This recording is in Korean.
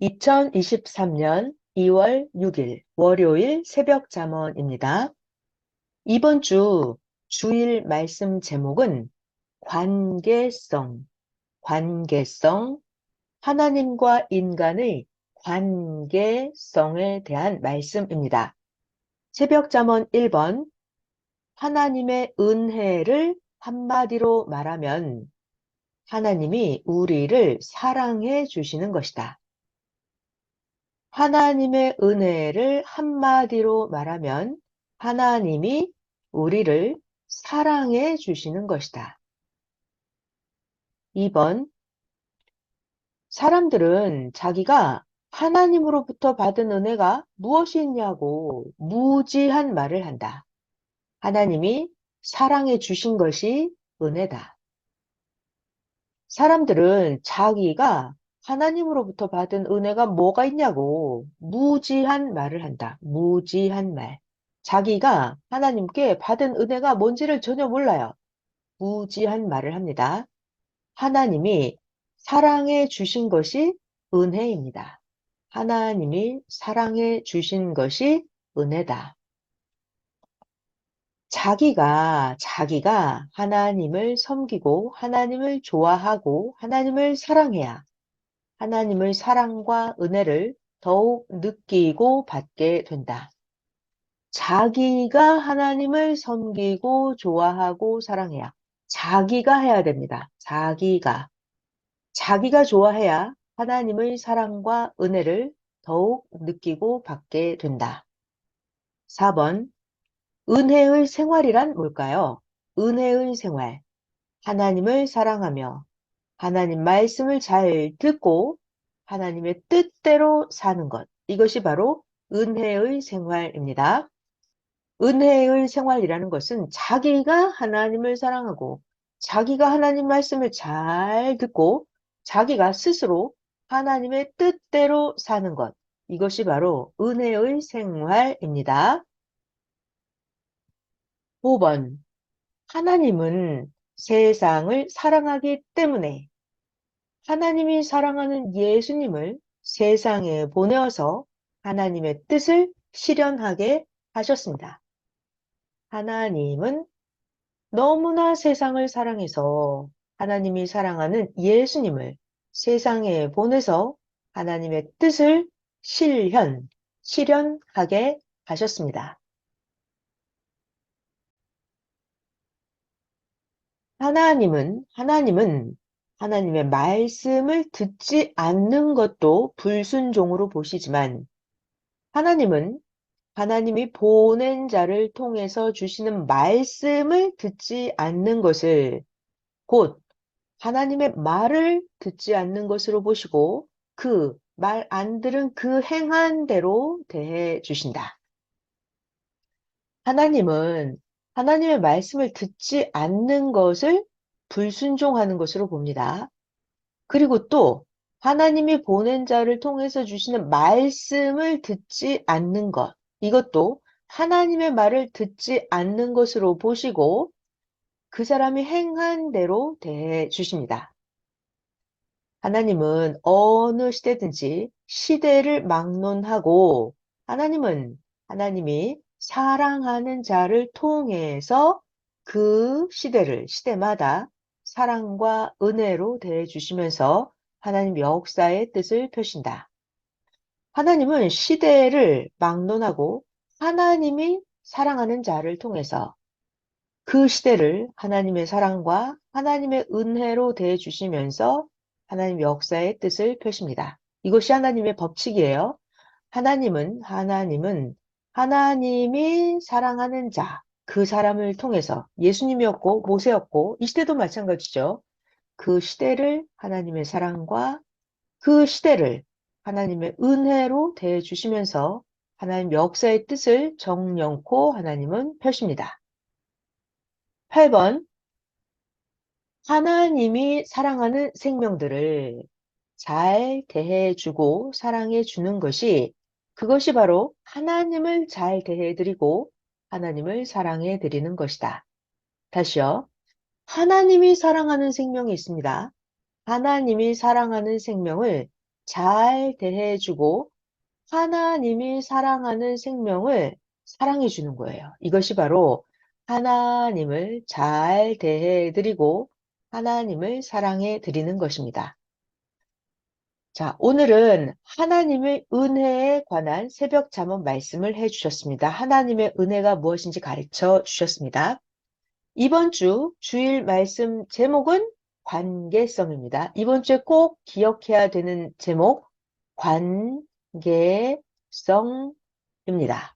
2023년 2월 6일 월요일 새벽 잠언입니다. 이번 주 주일 말씀 제목은 관계성, 관계성, 하나님과 인간의 관계성에 대한 말씀입니다. 새벽 잠언 1번, 하나님의 은혜를 한마디로 말하면 하나님이 우리를 사랑해 주시는 것이다. 하나님의 은혜를 한마디로 말하면 하나님이 우리를 사랑해 주시는 것이다. 2번, 사람들은 자기가 하나님으로부터 받은 은혜가 무엇이 있냐고 무지한 말을 한다. 하나님이 사랑해 주신 것이 은혜다. 사람들은 자기가 하나님으로부터 받은 은혜가 뭐가 있냐고 무지한 말을 한다. 무지한 말. 자기가 하나님께 받은 은혜가 뭔지를 전혀 몰라요. 무지한 말을 합니다. 하나님이 사랑해 주신 것이 은혜입니다. 하나님이 사랑해 주신 것이 은혜다. 자기가 하나님을 섬기고 하나님을 좋아하고 하나님을 사랑해야 하나님의 사랑과 은혜를 더욱 느끼고 받게 된다. 자기가 하나님을 섬기고 좋아하고 사랑해야 자기가 해야 됩니다. 자기가 좋아해야 하나님의 사랑과 은혜를 더욱 느끼고 받게 된다. 4번, 은혜의 생활이란 뭘까요? 은혜의 생활. 하나님을 사랑하며 하나님 말씀을 잘 듣고 하나님의 뜻대로 사는 것. 이것이 바로 은혜의 생활입니다. 은혜의 생활이라는 것은 자기가 하나님을 사랑하고 자기가 하나님 말씀을 잘 듣고 자기가 스스로 하나님의 뜻대로 사는 것. 이것이 바로 은혜의 생활입니다. 5번. 하나님은 세상을 사랑하기 때문에 하나님이 사랑하는 예수님을 세상에 보내어서 하나님의 뜻을 실현하게 하셨습니다. 하나님은 너무나 세상을 사랑해서 하나님이 사랑하는 예수님을 세상에 보내서 하나님의 뜻을 실현하게 하셨습니다. 하나님은 하나님의 말씀을 듣지 않는 것도 불순종으로 보시지만 하나님은 하나님이 보낸 자를 통해서 주시는 말씀을 듣지 않는 것을 곧 하나님의 말을 듣지 않는 것으로 보시고 그 말 안 들은 그 행한 대로 대해 주신다. 하나님은 하나님의 말씀을 듣지 않는 것을 불순종하는 것으로 봅니다. 그리고 또 하나님이 보낸 자를 통해서 주시는 말씀을 듣지 않는 것, 이것도 하나님의 말을 듣지 않는 것으로 보시고 그 사람이 행한 대로 대해 주십니다. 하나님은 어느 시대든지 시대를 막론하고 하나님이 사랑하는 자를 통해서 그 시대마다 사랑과 은혜로 대해 주시면서 하나님 역사의 뜻을 펴신다. 하나님은 시대를 막론하고 하나님이 사랑하는 자를 통해서 그 시대를 하나님의 사랑과 하나님의 은혜로 대해 주시면서 하나님 역사의 뜻을 펴십니다. 이것이 하나님의 법칙이에요. 하나님은 하나님이 사랑하는 자, 그 사람을 통해서 예수님이었고 모세였고 이 시대도 마찬가지죠. 그 시대를 하나님의 사랑과 그 시대를 하나님의 은혜로 대해 주시면서 하나님 역사의 뜻을 정령코 하나님은 펴십니다. 8번, 하나님이 사랑하는 생명들을 잘 대해주고 사랑해주는 그것이 바로 하나님을 잘 대해드리고 하나님을 사랑해드리는 것이다. 다시요. 하나님이 사랑하는 생명이 있습니다. 하나님이 사랑하는 생명을 잘 대해주고 하나님이 사랑하는 생명을 사랑해 주는 거예요. 이것이 바로 하나님을 잘 대해드리고 하나님을 사랑해 드리는 것입니다. 자, 오늘은 하나님의 은혜에 관한 새벽 잠언 말씀을 해 주셨습니다. 하나님의 은혜가 무엇인지 가르쳐 주셨습니다. 이번 주 주일 말씀 제목은 관계성입니다. 이번 주에 꼭 기억해야 되는 제목, 관계성입니다.